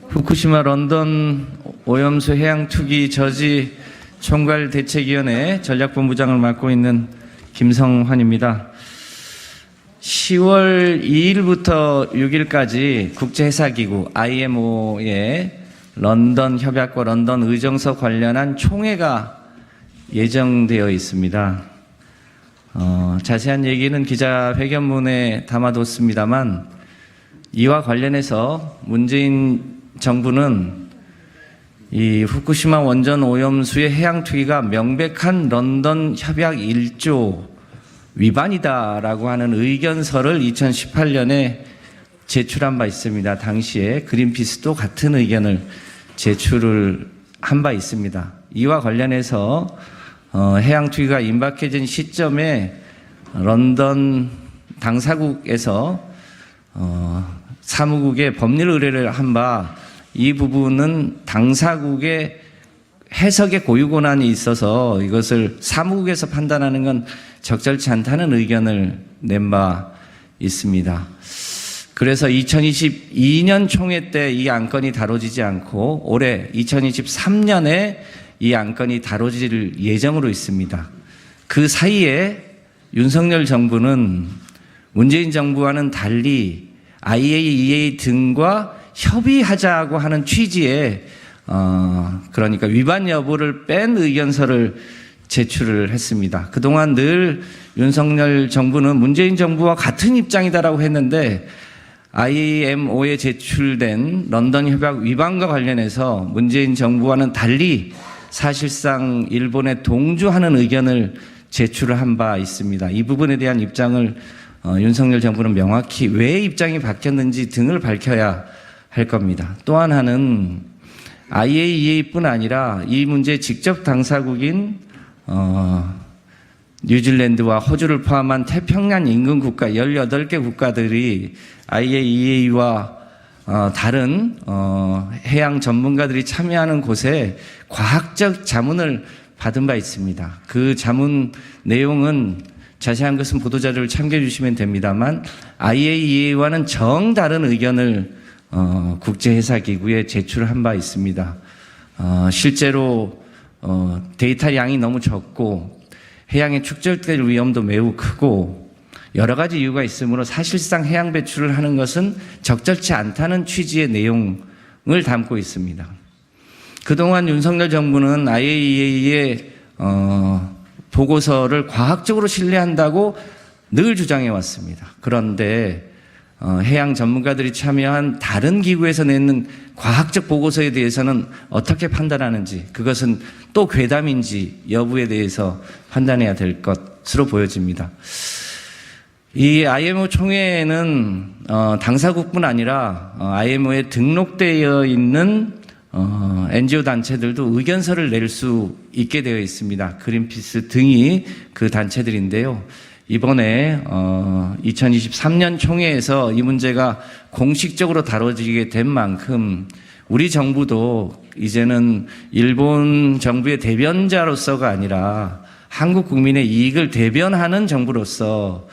후쿠시마 런던 오염수 해양 투기 저지 총괄 대책위원회 전략본부장을 맡고 있는 김성환입니다. 10월 2일부터 6일까지 국제해사기구 IMO의 런던 협약과 런던 의정서 관련한 총회가 예정되어 있습니다. 자세한 얘기는 기자회견문에 담아뒀습니다만 이와 관련해서 문재인 정부는 이 후쿠시마 원전 오염수의 해양 투기가 명백한 런던 협약 1조 위반이다라고 하는 의견서를 2018년에 제출한 바 있습니다. 당시에 그린피스도 같은 의견을 제출을 한 바 있습니다. 이와 관련해서 해양 투기가 임박해진 시점에 런던 당사국에서 사무국에 법률 의뢰를 한 바 이 부분은 당사국의 해석의 고유 권한이 있어서 이것을 사무국에서 판단하는 건 적절치 않다는 의견을 낸 바 있습니다. 그래서 2022년 총회 때 이 안건이 다뤄지지 않고 올해 2023년에 이 안건이 다뤄질 예정으로 있습니다. 그 사이에 윤석열 정부는 문재인 정부와는 달리 IAEA 등과 협의하자고 하는 취지의 그러니까 위반 여부를 뺀 의견서를 제출을 했습니다. 그동안 늘 윤석열 정부는 문재인 정부와 같은 입장이다라고 했는데 IMO에 제출된 런던 협약 위반과 관련해서 문재인 정부와는 달리 사실상 일본에 동조하는 의견을 제출을 한 바 있습니다. 이 부분에 대한 입장을 윤석열 정부는 명확히 왜 입장이 바뀌었는지 등을 밝혀야 할 겁니다. 또 하나는 IAEA뿐 아니라 이 문제의 직접 당사국인 뉴질랜드와 호주를 포함한 태평양 인근 국가 18개 국가들이 IAEA와 다른 해양 전문가들이 참여하는 곳에 과학적 자문을 받은 바 있습니다. 그 자문 내용은 자세한 것은 보도자료를 참고해 주시면 됩니다만 IAEA와는 정다른 의견을 국제해사기구에 제출한 바 있습니다. 실제로 데이터 양이 너무 적고 해양에 축적될 위험도 매우 크고 여러 가지 이유가 있으므로 사실상 해양 배출을 하는 것은 적절치 않다는 취지의 내용을 담고 있습니다. 그동안 윤석열 정부는 IAEA의 보고서를 과학적으로 신뢰한다고 늘 주장해 왔습니다. 그런데 해양 전문가들이 참여한 다른 기구에서 내는 과학적 보고서에 대해서는 어떻게 판단하는지, 그것은 또 괴담인지 여부에 대해서 판단해야 될 것으로 보여집니다. 이 IMO 총회에는 당사국뿐 아니라 IMO에 등록되어 있는 NGO 단체들도 의견서를 낼 수 있게 되어 있습니다. 그린피스 등이 그 단체들인데요. 이번에 2023년 총회에서 이 문제가 공식적으로 다뤄지게 된 만큼 우리 정부도 이제는 일본 정부의 대변자로서가 아니라 한국 국민의 이익을 대변하는 정부로서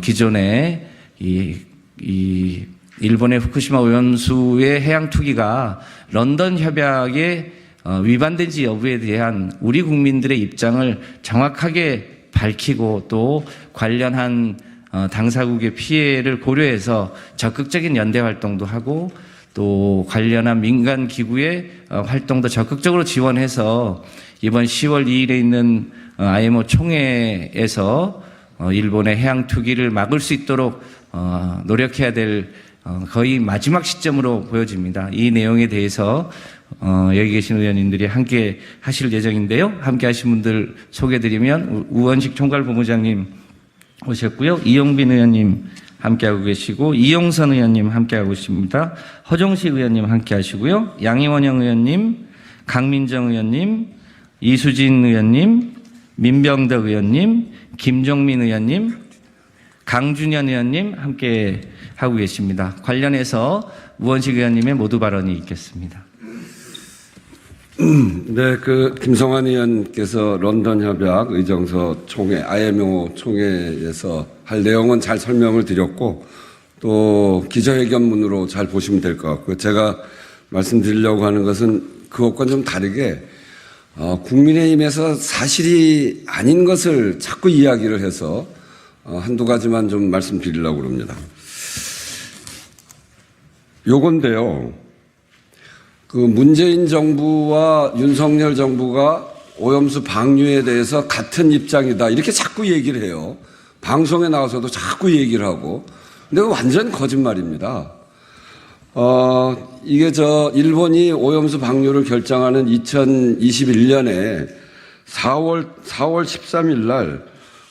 기존에 이 일본의 후쿠시마 오염수의 해양 투기가 런던 협약에 위반된지 여부에 대한 우리 국민들의 입장을 정확하게 밝히고 또 관련한 당사국의 피해를 고려해서 적극적인 연대 활동도 하고 또 관련한 민간 기구의 활동도 적극적으로 지원해서 이번 10월 2일에 있는 IMO 총회에서 일본의 해양 투기를 막을 수 있도록 노력해야 될 거의 마지막 시점으로 보여집니다. 이 내용에 대해서 여기 계신 의원님들이 함께 하실 예정인데요. 함께 하신 분들 소개드리면 우원식 총괄본부장님 오셨고요. 이용빈 의원님 함께하고 계시고 이용선 의원님 함께하고 계십니다. 허종식 의원님 함께하시고요. 양희원영 의원님, 강민정 의원님, 이수진 의원님, 민병덕 의원님, 김종민 의원님, 강준현 의원님 함께 하고 계십니다. 관련해서 우원식 의원님의 모두 발언이 있겠습니다. 네, 김성환 의원께서 런던 협약 의정서 총회, IMO 총회에서 할 내용은 잘 설명을 드렸고, 또 기자회견문으로 잘 보시면 될 것 같고요. 제가 말씀드리려고 하는 것은 그것과 좀 다르게 국민의힘에서 사실이 아닌 것을 자꾸 이야기를 해서 한두 가지만 좀 말씀드리려고 합니다. 요건데요. 그 문재인 정부와 윤석열 정부가 오염수 방류에 대해서 같은 입장이다. 이렇게 자꾸 얘기를 해요. 방송에 나와서도 자꾸 얘기를 하고. 근데 그거 완전 거짓말입니다. 이게 일본이 오염수 방류를 결정하는 2021년에 4월 13일 날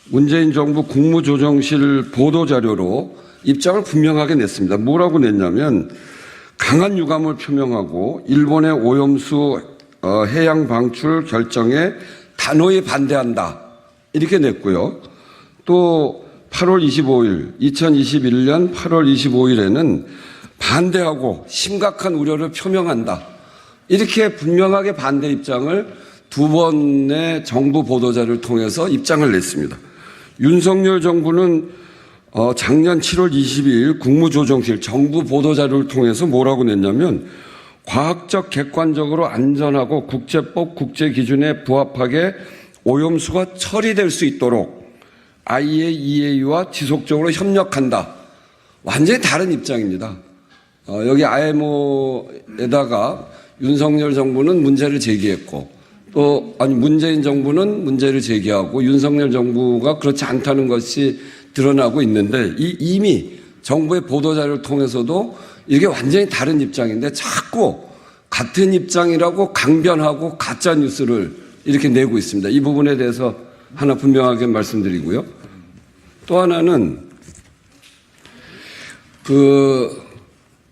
문재인 정부 국무조정실 보도자료로 입장을 분명하게 냈습니다. 뭐라고 냈냐면 강한 유감을 표명하고 일본의 오염수 해양 방출 결정에 단호히 반대한다. 이렇게 냈고요. 또 8월 25일, 2021년 8월 25일에는 반대하고 심각한 우려를 표명한다. 이렇게 분명하게 반대 입장을 두 번의 정부 보도자를 통해서 입장을 냈습니다. 윤석열 정부는 작년 7월 22일 국무조정실 정부 보도자료를 통해서 뭐라고 냈냐면 과학적 객관적으로 안전하고 국제법 국제기준에 부합하게 오염수가 처리될 수 있도록 IAEA와 지속적으로 협력한다. 완전히 다른 입장입니다. 여기 IMO에다가 윤석열 정부는 문제를 제기했고 문재인 정부는 문제를 제기하고 윤석열 정부가 그렇지 않다는 것이 드러나고 있는데 이미 정부의 보도자료를 통해서도 이게 완전히 다른 입장인데 자꾸 같은 입장이라고 강변하고 가짜 뉴스를 이렇게 내고 있습니다. 이 부분에 대해서 하나 분명하게 말씀드리고요. 또 하나는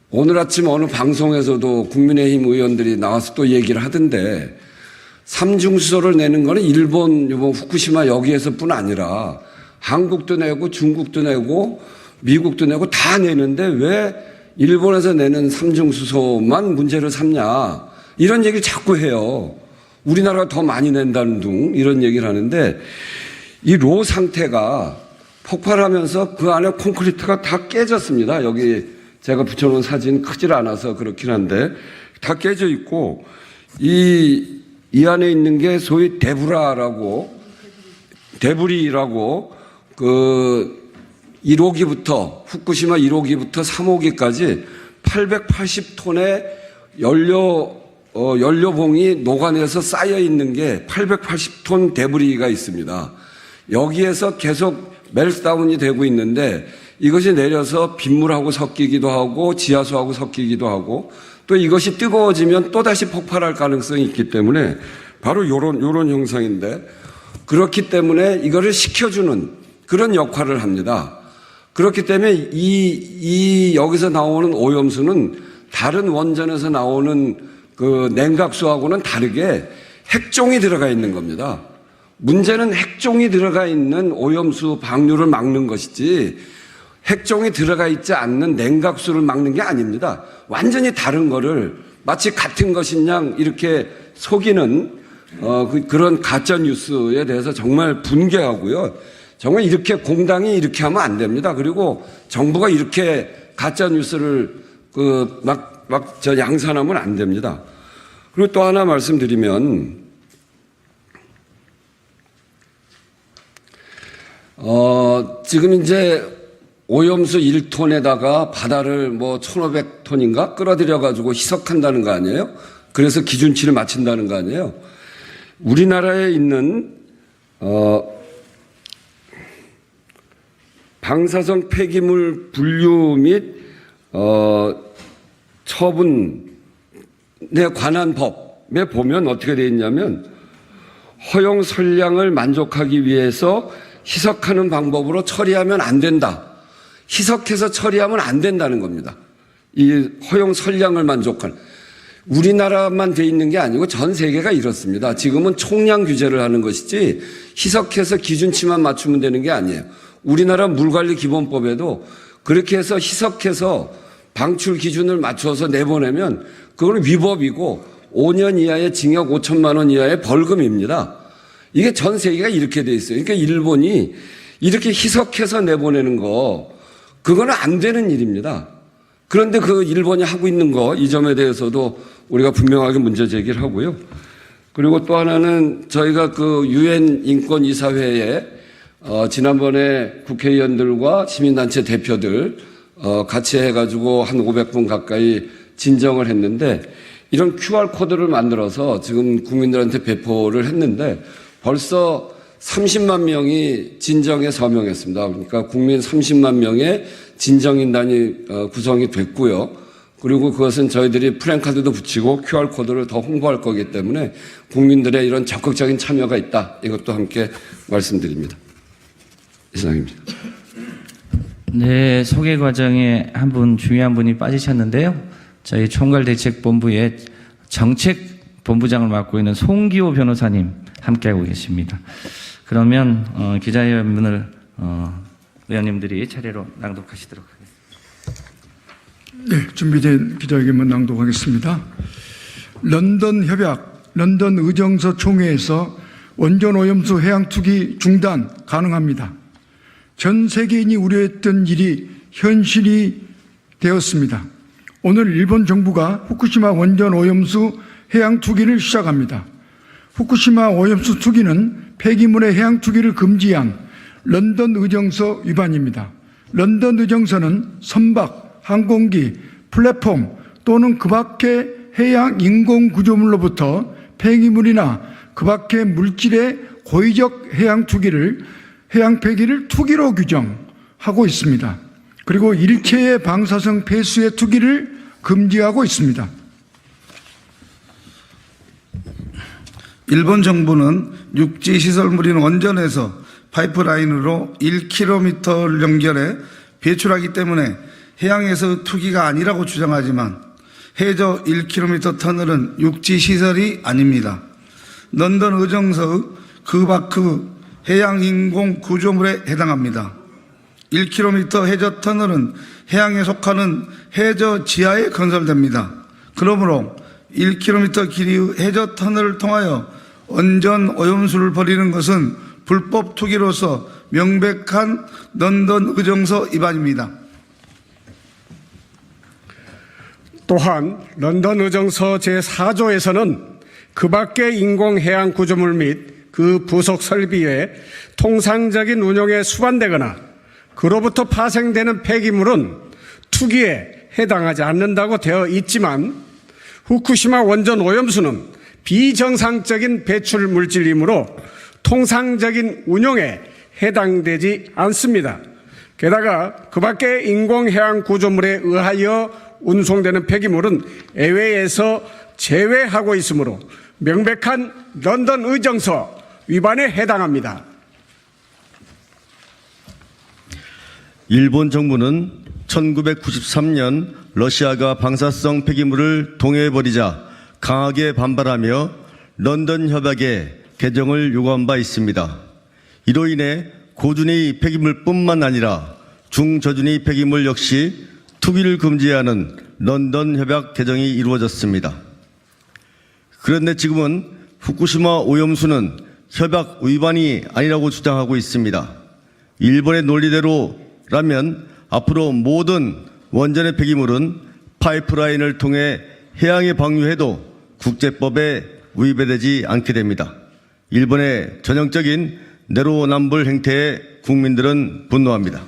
오늘 아침 어느 방송에서도 국민의힘 의원들이 나와서 또 얘기를 하던데 삼중수소를 내는 거는 일본 후쿠시마 여기에서뿐 아니라 한국도 내고 중국도 내고 미국도 내고 다 내는데 왜 일본에서 내는 삼중수소만 문제를 삼냐 이런 얘기를 자꾸 해요. 우리나라가 더 많이 낸다는 둥 이런 얘기를 하는데 이 로 상태가 폭발하면서 그 안에 콘크리트가 다 깨졌습니다. 여기 제가 붙여놓은 사진 크질 않아서 그렇긴 한데 다 깨져 있고 이 안에 있는 게 소위 데브리라고 1호기부터 후쿠시마 1호기부터 3호기까지 880톤의 연료봉이 녹아내서 쌓여 있는 게 880톤 데브리가 있습니다. 여기에서 계속 멜트다운이 되고 있는데 이것이 내려서 빗물하고 섞이기도 하고 지하수하고 섞이기도 하고 또 이것이 뜨거워지면 또다시 폭발할 가능성이 있기 때문에 바로 요런 형상인데 그렇기 때문에 이거를 식혀주는 그런 역할을 합니다. 그렇기 때문에 여기서 나오는 오염수는 다른 원전에서 나오는 그 냉각수하고는 다르게 핵종이 들어가 있는 겁니다. 문제는 핵종이 들어가 있는 오염수 방류를 막는 것이지 핵종이 들어가 있지 않는 냉각수를 막는 게 아닙니다. 완전히 다른 거를 마치 같은 것인 양 이렇게 속이는 그런 가짜 뉴스에 대해서 정말 분개하고요. 정말 이렇게 공당이 이렇게 하면 안 됩니다. 그리고 정부가 이렇게 가짜 뉴스를 양산하면 안 됩니다. 그리고 또 하나 말씀드리면 지금 이제 오염수 1톤에다가 바다를 1,500톤인가 끌어들여 가지고 희석한다는 거 아니에요? 그래서 기준치를 맞춘다는 거 아니에요? 우리나라에 있는 방사성 폐기물 분류 및 처분에 관한 법에 보면 어떻게 되어 있냐면 허용 선량을 만족하기 위해서 희석하는 방법으로 처리하면 안 된다. 희석해서 처리하면 안 된다는 겁니다. 이 허용 선량을 만족하는. 우리나라만 돼 있는 게 아니고 전 세계가 이렇습니다. 지금은 총량 규제를 하는 것이지 희석해서 기준치만 맞추면 되는 게 아니에요. 우리나라 물관리기본법에도 그렇게 해서 희석해서 방출 기준을 맞춰서 내보내면 그건 위법이고 5년 이하의 징역 5천만 원 이하의 벌금입니다. 이게 전 세계가 이렇게 돼 있어요. 그러니까 일본이 이렇게 희석해서 내보내는 거 그거는 안 되는 일입니다. 그런데 그 일본이 하고 있는 거, 이 점에 대해서도 우리가 분명하게 문제 제기를 하고요. 그리고 또 하나는 저희가 그 유엔 인권이사회에 지난번에 국회의원들과 시민단체 대표들 같이 해가지고 한 500분 가까이 진정을 했는데, 이런 QR코드를 만들어서 지금 국민들한테 배포를 했는데 벌써 30만 명이 진정에 서명했습니다. 그러니까 국민 30만 명의 진정인단이 구성이 됐고요. 그리고 그것은 저희들이 플랜카드도 붙이고 QR코드를 더 홍보할 거기 때문에 국민들의 이런 적극적인 참여가 있다. 이것도 함께 말씀드립니다. 이상입니다. 네, 소개 과정에 한 분 중요한 분이 빠지셨는데요. 저희 총괄대책본부의 정책본부장을 맡고 있는 송기호 변호사님 함께하고 계십니다. 그러면 기자회견문을 의원님들이 차례로 낭독하시도록 하겠습니다. 네, 준비된 기자회견문 낭독하겠습니다. 런던 협약, 런던 의정서 총회에서 원전 오염수 해양 투기 중단 가능합니다. 전 세계인이 우려했던 일이 현실이 되었습니다. 오늘 일본 정부가 후쿠시마 원전 오염수 해양 투기를 시작합니다. 후쿠시마 오염수 투기는 폐기물의 해양 투기를 금지한 런던 의정서 위반입니다. 런던 의정서는 선박, 항공기, 플랫폼 또는 그 밖의 해양 인공 구조물로부터 폐기물이나 그 밖의 물질의 고의적 해양 폐기를 투기로 규정하고 있습니다. 그리고 일체의 방사성 폐수의 투기를 금지하고 있습니다. 일본 정부는 육지 시설물인 원전에서 파이프라인으로 1km를 연결해 배출하기 때문에 해양에서 투기가 아니라고 주장하지만 해저 1km 터널은 육지 시설이 아닙니다. 런던 의정서의 그 밖의 해양 인공 구조물에 해당합니다. 1km 해저 터널은 해양에 속하는 해저 지하에 건설됩니다. 그러므로 1km 길이의 해저 터널을 통하여 원전 오염수를 버리는 것은 불법 투기로서 명백한 런던 의정서 위반입니다. 또한 런던 의정서 제4조에서는 그 밖의 인공 해양 구조물 및 그 부속 설비의 통상적인 운용에 수반되거나 그로부터 파생되는 폐기물은 투기에 해당하지 않는다고 되어 있지만 후쿠시마 원전 오염수는 비정상적인 배출 물질이므로 통상적인 운용에 해당되지 않습니다. 게다가 그 밖의 인공해양 구조물에 의하여 운송되는 폐기물은 예외에서 제외하고 있으므로 명백한 런던 의정서 위반에 해당합니다. 일본 정부는 1993년 러시아가 방사성 폐기물을 동해해버리자 강하게 반발하며 런던 협약의 개정을 요구한 바 있습니다. 이로 인해 고준위 폐기물뿐만 아니라 중저준위 폐기물 역시 투기를 금지하는 런던 협약 개정이 이루어졌습니다. 그런데 지금은 후쿠시마 오염수는 협약 위반이 아니라고 주장하고 있습니다. 일본의 논리대로라면 앞으로 모든 원전의 폐기물은 파이프라인을 통해 해양에 방류해도 국제법에 위배되지 않게 됩니다. 일본의 전형적인 내로남불 행태에 국민들은 분노합니다.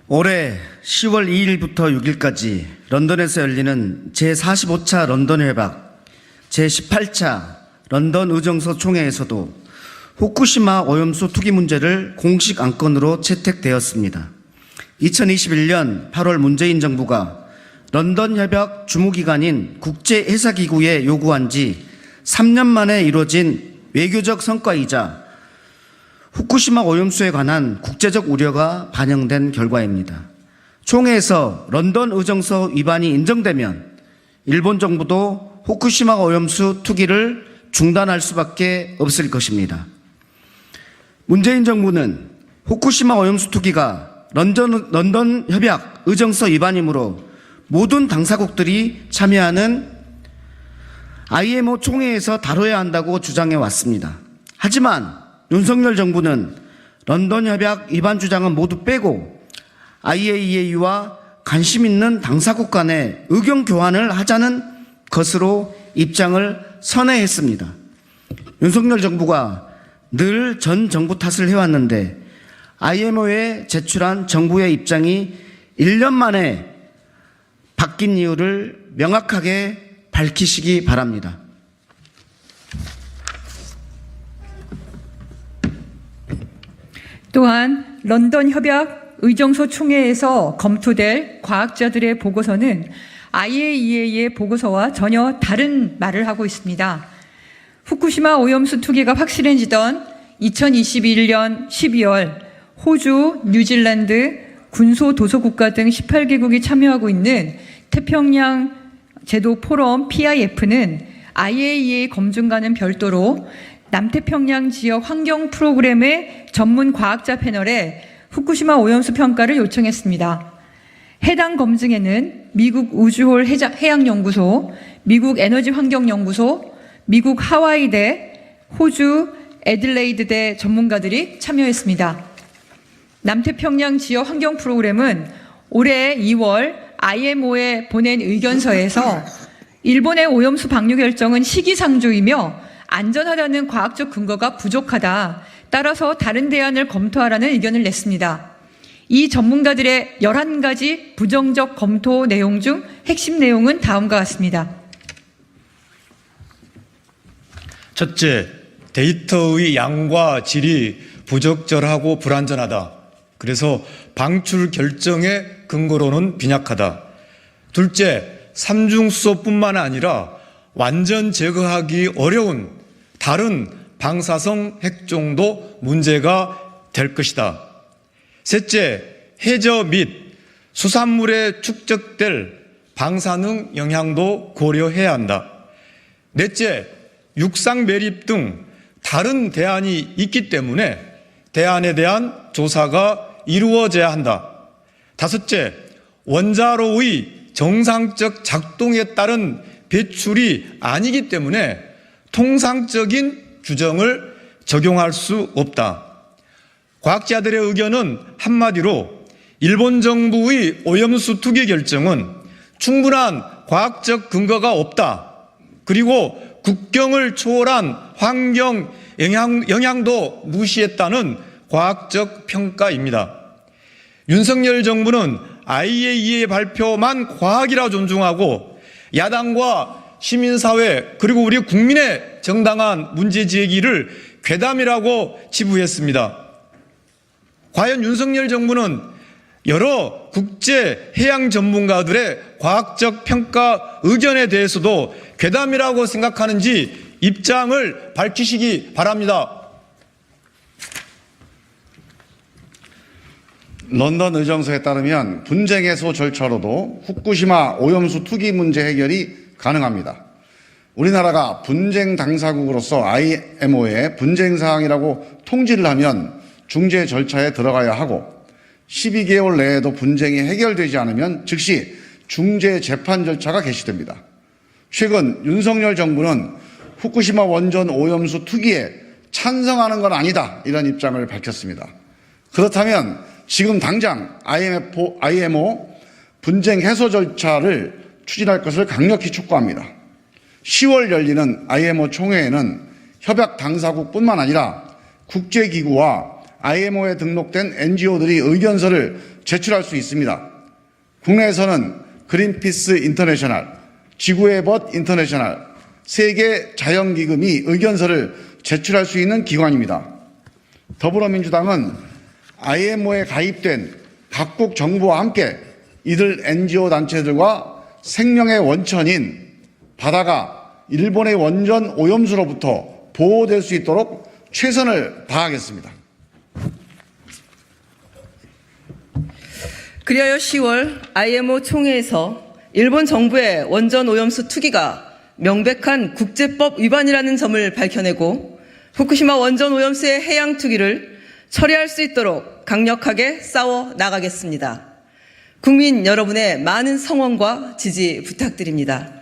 올해 10월 2일부터 6일까지 런던에서 열리는 제45차 런던 협약, 제18차 런던 의정서 총회에서도 후쿠시마 오염수 투기 문제를 공식 안건으로 채택되었습니다. 2021년 8월 문재인 정부가 런던 협약 주무기관인 국제해사기구에 요구한 지 3년 만에 이루어진 외교적 성과이자 후쿠시마 오염수에 관한 국제적 우려가 반영된 결과입니다. 총회에서 런던 의정서 위반이 인정되면 일본 정부도 후쿠시마 오염수 투기를 중단할 수밖에 없을 것입니다. 문재인 정부는 후쿠시마 오염수 투기가 런던 협약 의정서 위반이므로 모든 당사국들이 참여하는 IMO 총회에서 다뤄야 한다고 주장해 왔습니다. 하지만 윤석열 정부는 런던 협약 위반 주장은 모두 빼고 IAEA와 관심 있는 당사국 간의 의견 교환을 하자는 것으로 입장을 선회했습니다. 윤석열 정부가 늘 전 정부 탓을 해왔는데 IMO에 제출한 정부의 입장이 1년 만에 바뀐 이유를 명확하게 밝히시기 바랍니다. 또한 런던 협약 의정서 총회에서 검토될 과학자들의 보고서는 IAEA의 보고서와 전혀 다른 말을 하고 있습니다. 후쿠시마 오염수 투기가 확실해지던 2021년 12월 호주, 뉴질랜드, 군소도서국가 등 18개국이 참여하고 있는 태평양 제도 포럼 PIF는 IAEA 검증과는 별도로 남태평양 지역 환경 프로그램의 전문 과학자 패널에 후쿠시마 오염수 평가를 요청했습니다. 해당 검증에는 미국 우주홀 해양연구소, 미국 에너지환경연구소, 미국 하와이대, 호주 애들레이드대 전문가들이 참여했습니다. 남태평양 지역 환경 프로그램은 올해 2월 IMO에 보낸 의견서에서 일본의 오염수 방류 결정은 시기상조이며 안전하다는 과학적 근거가 부족하다. 따라서 다른 대안을 검토하라는 의견을 냈습니다. 이 전문가들의 11가지 부정적 검토 내용 중 핵심 내용은 다음과 같습니다. 첫째, 데이터의 양과 질이 부적절하고 불완전하다. 그래서 방출 결정의 근거로는 빈약하다. 둘째, 삼중수소뿐만 아니라 완전 제거하기 어려운 다른 방사성 핵종도 문제가 될 것이다. 셋째, 해저 및 수산물에 축적될 방사능 영향도 고려해야 한다. 넷째, 육상 매립 등 다른 대안이 있기 때문에 대안에 대한 조사가 이루어져야 한다. 다섯째, 원자로의 정상적 작동에 따른 배출이 아니기 때문에 통상적인 규정을 적용할 수 없다. 과학자들의 의견은 한마디로 일본 정부의 오염수 투기 결정은 충분한 과학적 근거가 없다. 그리고 국경을 초월한 환경 영향도 무시했다는 과학적 평가입니다. 윤석열 정부는 IAEA 발표만 과학이라 존중하고 야당과 시민사회 그리고 우리 국민의 정당한 문제제기를 괴담이라고 치부했습니다. 과연 윤석열 정부는 여러 국제 해양 전문가들의 과학적 평가 의견에 대해서도 괴담이라고 생각하는지 입장을 밝히시기 바랍니다. 런던 의정서에 따르면 분쟁 해소 절차로도 후쿠시마 오염수 투기 문제 해결이 가능합니다. 우리나라가 분쟁 당사국으로서 IMO에 분쟁 사항이라고 통지를 하면 중재 절차에 들어가야 하고 12개월 내에도 분쟁이 해결되지 않으면 즉시 중재 재판 절차가 개시됩니다. 최근 윤석열 정부는 후쿠시마 원전 오염수 투기에 찬성하는 건 아니다 이런 입장을 밝혔습니다. 그렇다면 지금 당장 IMO 분쟁 해소 절차를 추진할 것을 강력히 촉구합니다. 10월 열리는 IMO 총회에는 협약 당사국뿐만 아니라 국제기구와 IMO에 등록된 NGO들이 의견서를 제출할 수 있습니다. 국내에서는 그린피스 인터내셔널, 지구의 벗 인터내셔널, 세계 자연기금이 의견서를 제출할 수 있는 기관입니다. 더불어민주당은 IMO에 가입된 각국 정부와 함께 이들 NGO 단체들과 생명의 원천인 바다가 일본의 원전 오염수로부터 보호될 수 있도록 최선을 다하겠습니다. 그리하여 10월 IMO 총회에서 일본 정부의 원전 오염수 투기가 명백한 국제법 위반이라는 점을 밝혀내고 후쿠시마 원전 오염수의 해양 투기를 처리할 수 있도록 강력하게 싸워 나가겠습니다. 국민 여러분의 많은 성원과 지지 부탁드립니다.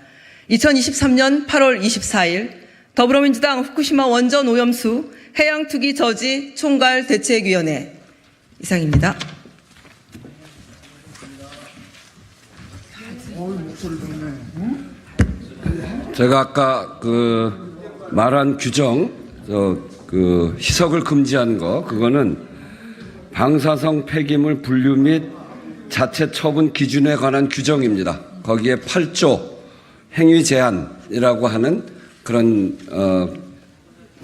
2023년 8월 24일 더불어민주당 후쿠시마 원전 오염수 해양투기 저지 총괄 대책위원회 이상입니다. 제가 아까 말한 규정, 희석을 금지하는 거, 그거는 방사성 폐기물 분류 및 자체 처분 기준에 관한 규정입니다. 거기에 8조 행위 제한이라고 하는 그런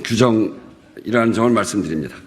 규정이라는 점을 말씀드립니다.